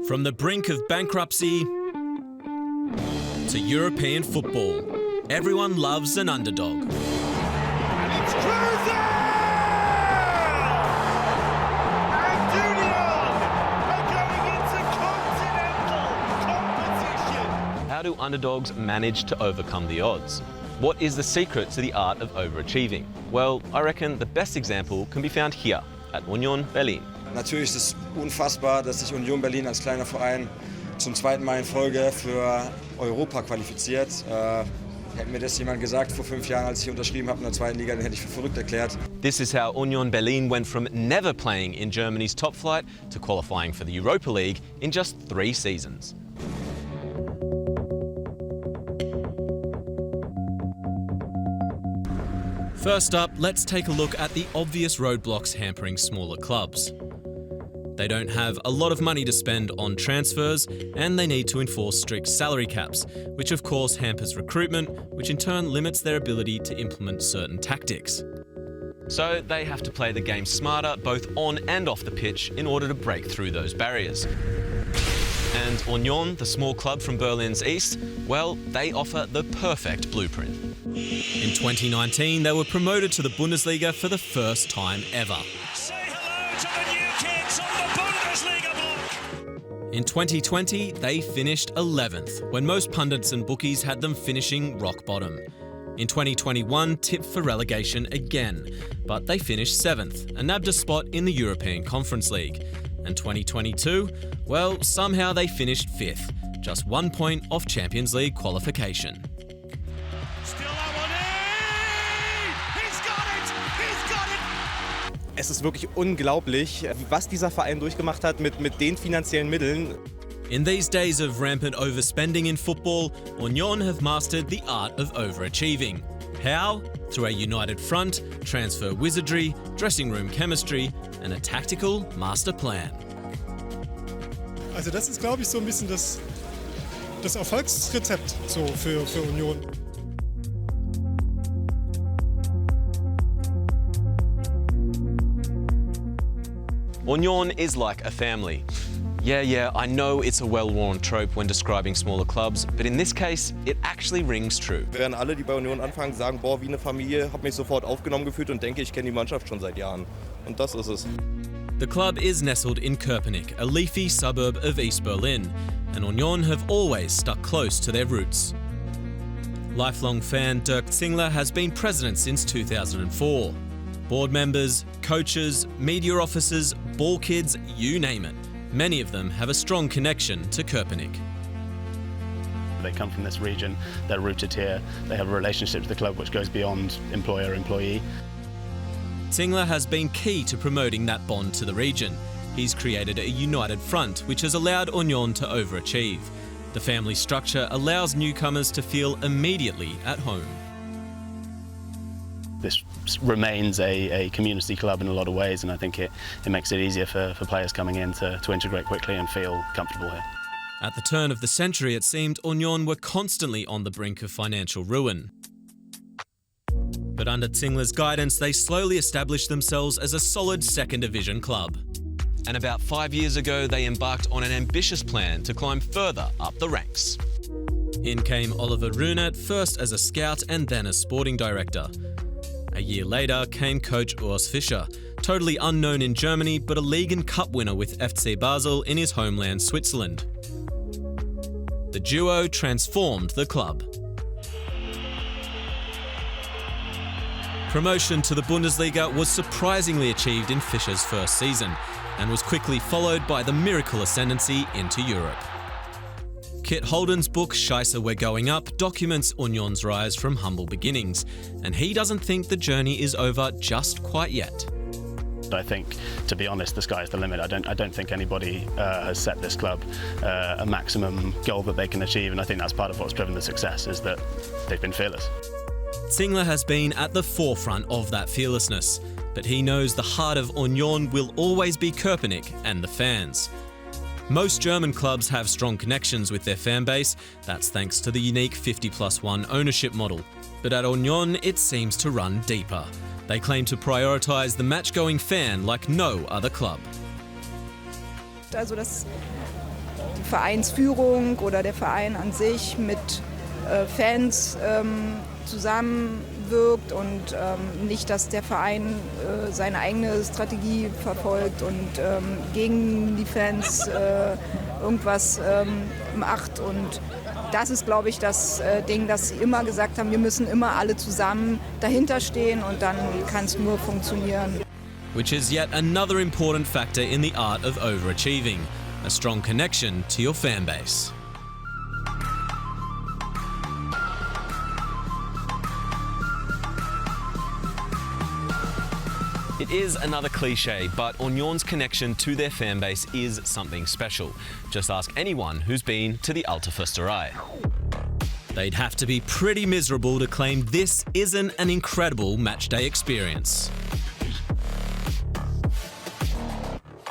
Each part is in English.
From the brink of bankruptcy to European football, everyone loves an underdog. And it's Cruiser! And Union are going into continental competition. How do underdogs manage to overcome the odds? What is the secret to the art of overachieving? Well, I reckon the best example can be found here at Union Berlin. Natürlich ist es unfassbar, dass sich Union Berlin als kleiner Verein zum zweiten Mal in Folge für Europa qualifiziert. Hätte mir das jemand gesagt vor 5 Jahren, als ich unterschrieben habe in der zweiten Liga, dann hätte ich für verrückt erklärt. This is how Union Berlin went from never playing in Germany's top flight to qualifying for the Europa League in just 3 seasons. First up, let's take a look at the obvious roadblocks hampering smaller clubs. They don't have a lot of money to spend on transfers, and they need to enforce strict salary caps, which of course hampers recruitment, which in turn limits their ability to implement certain tactics. So they have to play the game smarter, both on and off the pitch, in order to break through those barriers. And Union, the small club from Berlin's east, well, they offer the perfect blueprint. In 2019, they were promoted to the Bundesliga for the first time ever. Say hello to the new kids on the Bundesliga block. In 2020, they finished 11th, when most pundits and bookies had them finishing rock bottom. In 2021, tipped for relegation again, but they finished 7th and nabbed a spot in the European Conference League. And 2022, well, somehow they finished 5th, just 1 point off Champions League qualification. Es ist wirklich unglaublich, was dieser Verein durchgemacht hat mit den finanziellen Mitteln. In these days of rampant overspending in football, Union have mastered the art of overachieving. How? Through a united front, transfer wizardry, dressing room chemistry and a tactical master plan. Also das ist, glaube ich, so ein bisschen das Erfolgsrezept so für Union. Union is like a family. Yeah, I know it's a well-worn trope when describing smaller clubs, but in this case, it actually rings true. Während alle, die bei Union anfangen, sagen, boah, wie eine Familie, habe mich sofort aufgenommen gefühlt und denke, ich kenne die Mannschaft schon seit Jahren. Und das ist es. The club is nestled in Köpenick, a leafy suburb of East Berlin, and Union have always stuck close to their roots. Lifelong fan Dirk Zingler has been president since 2004. Board members, coaches, media officers, ball kids, you name it. Many of them have a strong connection to Köpenick. They come from this region, they're rooted here, they have a relationship to the club which goes beyond employer-employee. Zingler has been key to promoting that bond to the region. He's created a united front which has allowed Union to overachieve. The family structure allows newcomers to feel immediately at home. This remains a community club in a lot of ways, and I think it makes it easier for players coming in to integrate quickly and feel comfortable here. At the turn of the century, it seemed Union were constantly on the brink of financial ruin. But under Zingler's guidance, they slowly established themselves as a solid second division club. And about 5 years ago, they embarked on an ambitious plan to climb further up the ranks. In came Oliver Runert, first as a scout and then as sporting director. A year later came coach Urs Fischer, totally unknown in Germany but a league and cup winner with FC Basel in his homeland Switzerland. The duo transformed the club. Promotion to the Bundesliga was surprisingly achieved in Fischer's first season and was quickly followed by the miracle ascendancy into Europe. Kit Holden's book Scheisse, We're Going Up documents Union's rise from humble beginnings, and he doesn't think the journey is over just quite yet. I think, to be honest, the sky's the limit. I don't think anybody has set this club a maximum goal that they can achieve, and I think that's part of what's driven the success, is that they've been fearless. Zingler has been at the forefront of that fearlessness, but he knows the heart of Union will always be Köpenick and the fans. Most German clubs have strong connections with their fan base, that's thanks to the unique 50+1 ownership model. But at Union, it seems to run deeper. They claim to prioritise the match-going fan like no other club. Also das die Vereinsführung oder der Verein an sich mit Fans zusammenwirkt und nicht, dass der Verein seine eigene Strategie verfolgt und gegen die Fans irgendwas macht. Und das ist, glaube ich, das Ding, dass sie immer gesagt haben, wir müssen immer alle zusammen dahinter stehen und dann kann es nur funktionieren. Which is yet another important factor in the art of overachieving, a strong connection to your fan base. It is another cliche, but Union's connection to their fan base is something special. Just ask anyone who's been to the Alta Försterei. They'd have to be pretty miserable to claim this isn't an incredible matchday experience.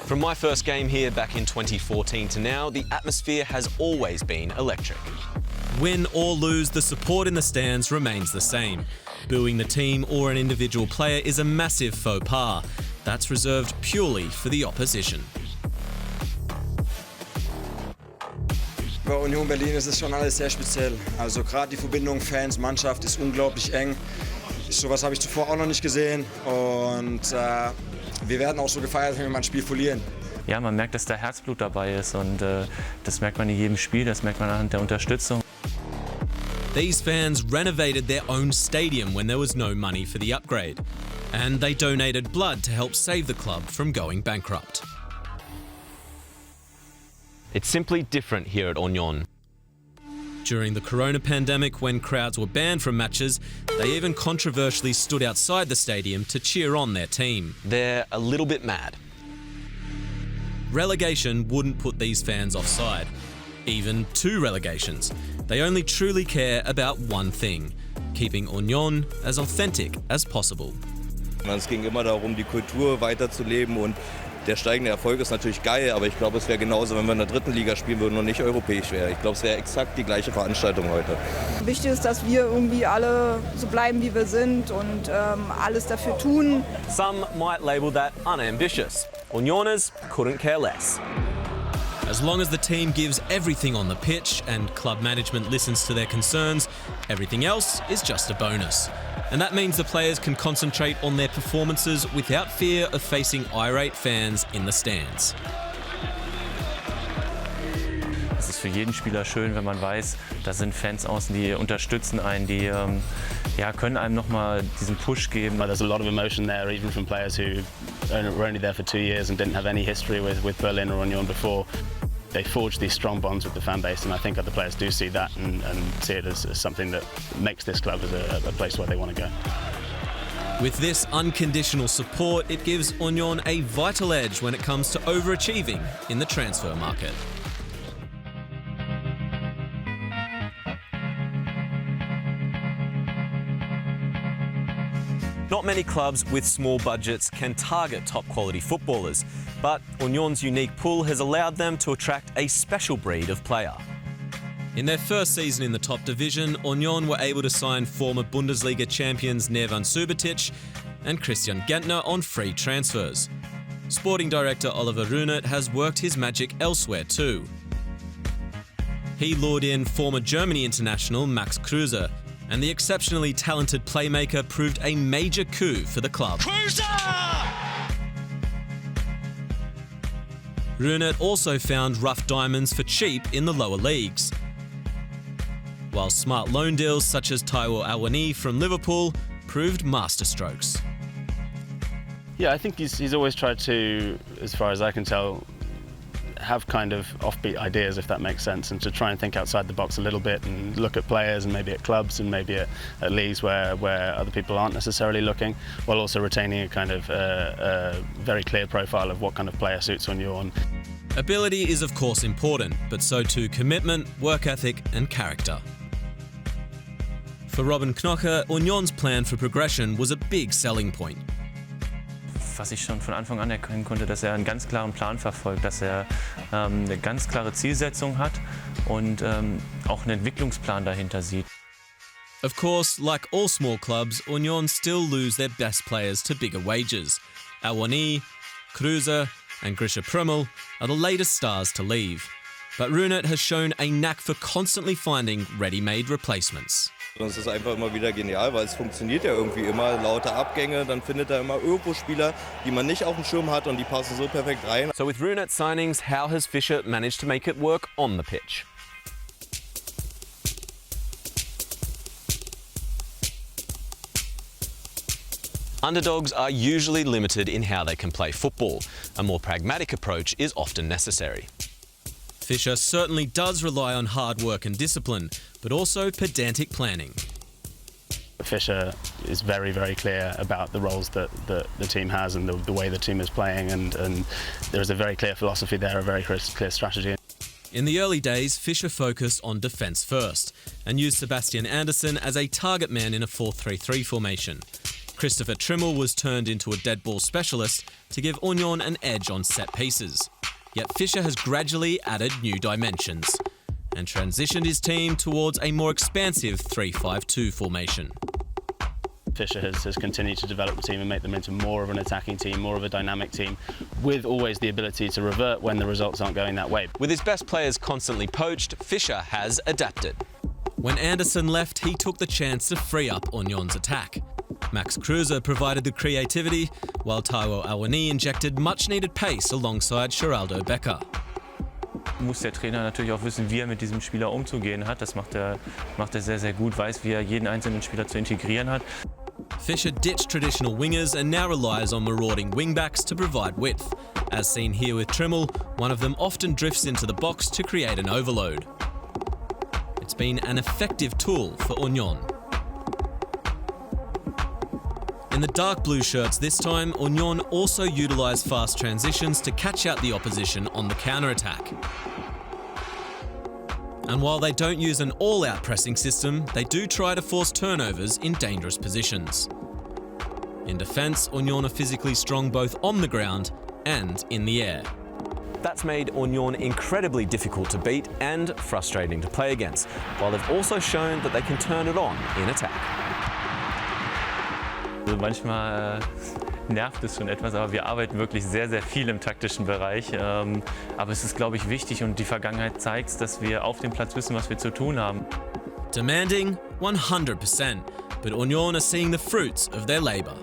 From my first game here back in 2014 to now, the atmosphere has always been electric. Win or lose, the support in the stands remains the same. Booing the team or an individual player is a massive faux pas. That's reserved purely for the opposition. Bei Union Berlin ist es schon alles sehr speziell. Also gerade die Verbindung Fans-Mannschaft ist unglaublich eng. Sowas habe ich zuvor auch noch nicht gesehen. Und wir werden auch so gefeiert, wenn wir mal ein Spiel verlieren. Ja, man merkt, dass da Herzblut dabei ist und das merkt man in jedem Spiel, das merkt man anhand der Unterstützung. These fans renovated their own stadium when there was no money for the upgrade. And they donated blood to help save the club from going bankrupt. It's simply different here at Union. During the corona pandemic, when crowds were banned from matches, they even controversially stood outside the stadium to cheer on their team. They're a little bit mad. Relegation wouldn't put these fans offside. Even 2 relegations. They only truly care about one thing, keeping Union as authentic as possible. Es ging immer darum, die Kultur weiterzuleben und der steigende Erfolg ist natürlich geil, aber ich glaube, es wäre genauso, wenn wir in der 3. Liga spielen würden und nicht europäisch wäre. Ich glaube, es wäre exakt die gleiche Veranstaltung heute. Wichtig ist, dass wir irgendwie alle so bleiben, wie wir sind und alles dafür tun. Some might label that unambitious. Unioners couldn't care less. As long as the team gives everything on the pitch and club management listens to their concerns, everything else is just a bonus. And that means the players can concentrate on their performances without fear of facing irate fans in the stands. Es ist für jeden Spieler schön, wenn man weiß, da sind Fans außen, die unterstützen einen, die können einem nochmal diesen Push geben. There's a lot of emotion there, even from players who were only there for 2 years and didn't have any history with Berlin or Union before. They forged these strong bonds with the fan base, and I think other players do see that and see it as something that makes this club as a place where they want to go. With this unconditional support, it gives Union a vital edge when it comes to overachieving in the transfer market. Not many clubs with small budgets can target top quality footballers, but Union's unique pool has allowed them to attract a special breed of player. In their first season in the top division, Union were able to sign former Bundesliga champions Nevan Subotic and Christian Gentner on free transfers. Sporting director Oliver Runert has worked his magic elsewhere too. He lured in former Germany international Max Kruse, and the exceptionally talented playmaker proved a major coup for the club. Runert also found rough diamonds for cheap in the lower leagues, while smart loan deals such as Taiwo Awoniyi from Liverpool proved masterstrokes. Yeah, I think he's always tried to, as far as I can tell, have kind of offbeat ideas, if that makes sense, and to try and think outside the box a little bit and look at players and maybe at clubs and maybe at leagues where other people aren't necessarily looking, while also retaining a kind of a very clear profile of what kind of player suits Union. Ability is of course important, but so too commitment, work ethic and character. For Robin Knoche, Union's plan for progression was a big selling point. Was ich schon von Anfang an erkennen konnte, dass einen ganz klaren Plan verfolgt, dass eine ganz klare Zielsetzung hat und auch einen Entwicklungsplan dahinter sieht. Of course, like all small clubs, Union still lose their best players to bigger wages. Awoniyi, Kruse and Grisha Prömel are the latest stars to leave. But Runet has shown a knack for constantly finding ready-made replacements. Das ist einfach immer wieder genial, weil es funktioniert ja irgendwie immer. Laute Abgänge, dann findet er immer irgendwo Spieler, die man nicht auf dem Schirm hat und die passen so perfekt rein. So with Runet's signings, how has Fischer managed to make it work on the pitch? Underdogs are usually limited in how they can play football. A more pragmatic approach is often necessary. Fischer certainly does rely on hard work and discipline, but also pedantic planning. Fischer is very, very clear about the roles that the team has and the way the team is playing, and there is a very clear philosophy there, a very clear strategy. In the early days, Fischer focused on defence first and used Sebastian Andersson as a target man in a 4-3-3 formation. Christopher Trimmel was turned into a dead ball specialist to give Union an edge on set pieces. Yet Fischer has gradually added new dimensions and transitioned his team towards a more expansive 3-5-2 formation. Fischer has continued to develop the team and make them into more of an attacking team, more of a dynamic team, with always the ability to revert when the results aren't going that way. With his best players constantly poached, Fischer has adapted. When Andersson left, he took the chance to free up Union's attack. Max Kruse provided the creativity, while Taiwo Awoniyi injected much-needed pace alongside Geraldo Becker. Muss der Trainer natürlich auch wissen, wie er mit diesem Spieler umzugehen hat. Das macht er sehr, sehr gut, weiß, wie er jeden einzelnen Spieler zu integrieren hat. Fischer ditched traditional wingers and now relies on marauding wingbacks to provide width. As seen here with Trimmel, one of them often drifts into the box to create an overload. It's been an effective tool for Union. In the dark blue shirts this time, Union also utilised fast transitions to catch out the opposition on the counter-attack. And while they don't use an all-out pressing system, they do try to force turnovers in dangerous positions. In defence, Union are physically strong both on the ground and in the air. That's made Union incredibly difficult to beat and frustrating to play against, while they've also shown that they can turn it on in attack. Also manchmal nervt es schon etwas, aber wir arbeiten wirklich sehr, sehr viel im taktischen Bereich. Aber es ist, glaube ich, wichtig und die Vergangenheit zeigt, dass wir auf dem Platz wissen, was wir zu tun haben. Demanding 100%, but Union are seeing the fruits of their labor.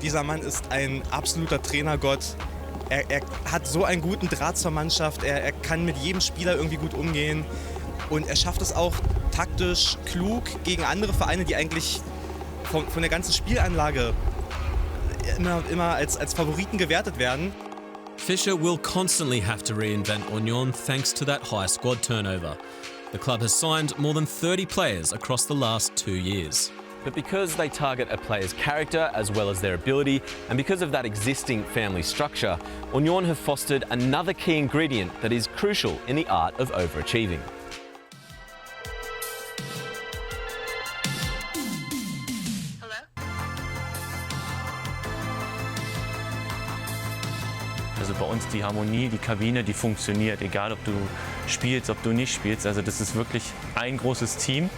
Dieser Mann ist ein absoluter Trainergott. Er hat so einen guten Draht zur Mannschaft, er kann mit jedem Spieler irgendwie gut umgehen und er schafft es auch taktisch klug gegen andere Vereine, die eigentlich von der ganzen Spielanlage immer als Favoriten gewertet werden. Fischer will constantly have to reinvent Union thanks to that high squad turnover. The club has signed more than 30 players across the last 2 years. But because they target a player's character as well as their ability, and because of that existing family structure, Union have fostered another key ingredient that is crucial in the art of overachieving. Also bei uns die Harmonie, die Kabine, die funktioniert, egal ob du spielst, ob du nicht spielst. Also das ist wirklich ein großes Team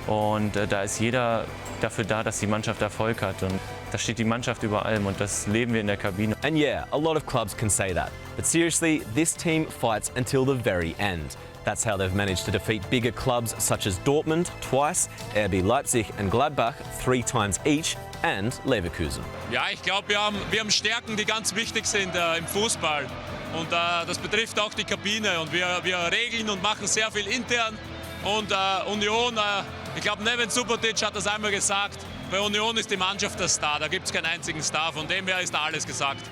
und da ist jeder dafür da, dass die Mannschaft Erfolg hat und da steht die Mannschaft über allem und das leben wir in der Kabine. And yeah, a lot of clubs can say that, but seriously, this team fights until the very end. That's how they've managed to defeat bigger clubs such as Dortmund twice, RB Leipzig and Gladbach 3 times each, and Leverkusen. Ja, ich glaube, wir haben Stärken, die ganz wichtig sind im Fußball. Und das betrifft auch die Kabine. Und wir regeln und machen sehr viel intern. Und Union, ich glaube, Neven Subotic hat das einmal gesagt, bei Union ist die Mannschaft der Star. Da gibt es keinen einzigen Star. Von dem her ist da alles gesagt.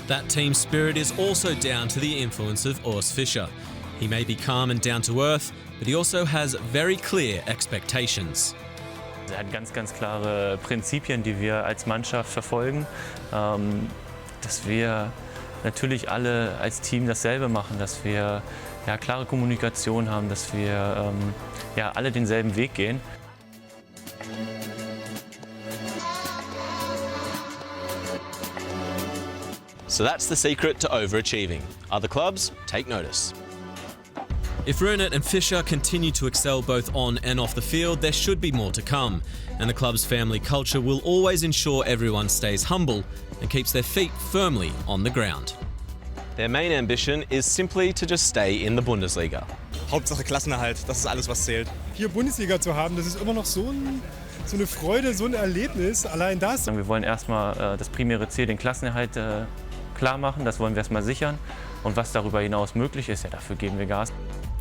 That team spirit is also down to the influence of Urs Fischer. He may be calm and down to earth, but he also has very clear expectations. Er hat ganz, ganz klare Prinzipien, die wir als Mannschaft verfolgen, dass wir natürlich alle als Team dasselbe machen, dass wir klare Kommunikation haben, dass wir alle denselben Weg gehen. So that's the secret to overachieving. Other clubs, take notice. If Runet and Fischer continue to excel both on and off the field, there should be more to come, and the club's family culture will always ensure everyone stays humble and keeps their feet firmly on the ground. Their main ambition is simply to just stay in the Bundesliga. Hauptsache Klassenerhalt, das ist alles, was zählt. Hier Bundesliga zu haben, das ist immer noch so eine Freude, so ein Erlebnis. Allein das. Wir wollen erstmal das primäre Ziel, den Klassenerhalt, klar machen. Das wollen wir erstmal sichern. Und was darüber hinaus möglich ist, ja, dafür geben wir Gas.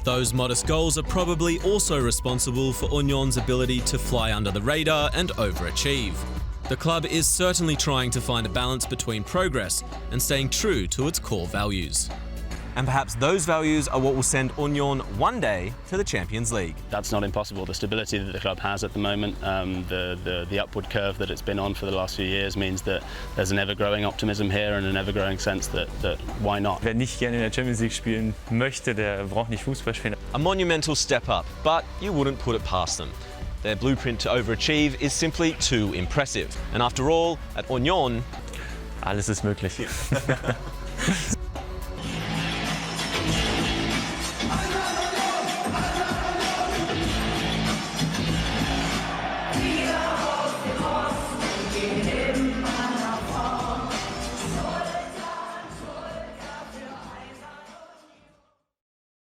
Those modest goals are probably also responsible for Union's ability to fly under the radar and overachieve. The club is certainly trying to find a balance between progress and staying true to its core values. And perhaps those values are what will send Union one day to the Champions League. That's not impossible. The stability that the club has at the moment, the upward curve that it's been on for the last few years means that there's an ever-growing optimism here and an ever-growing sense that why not? Wer nicht gerne in der Champions League spielen möchte, der braucht nicht Fußball spielen. A monumental step up, but you wouldn't put it past them. Their blueprint to overachieve is simply too impressive. And after all, at Union, alles ist möglich.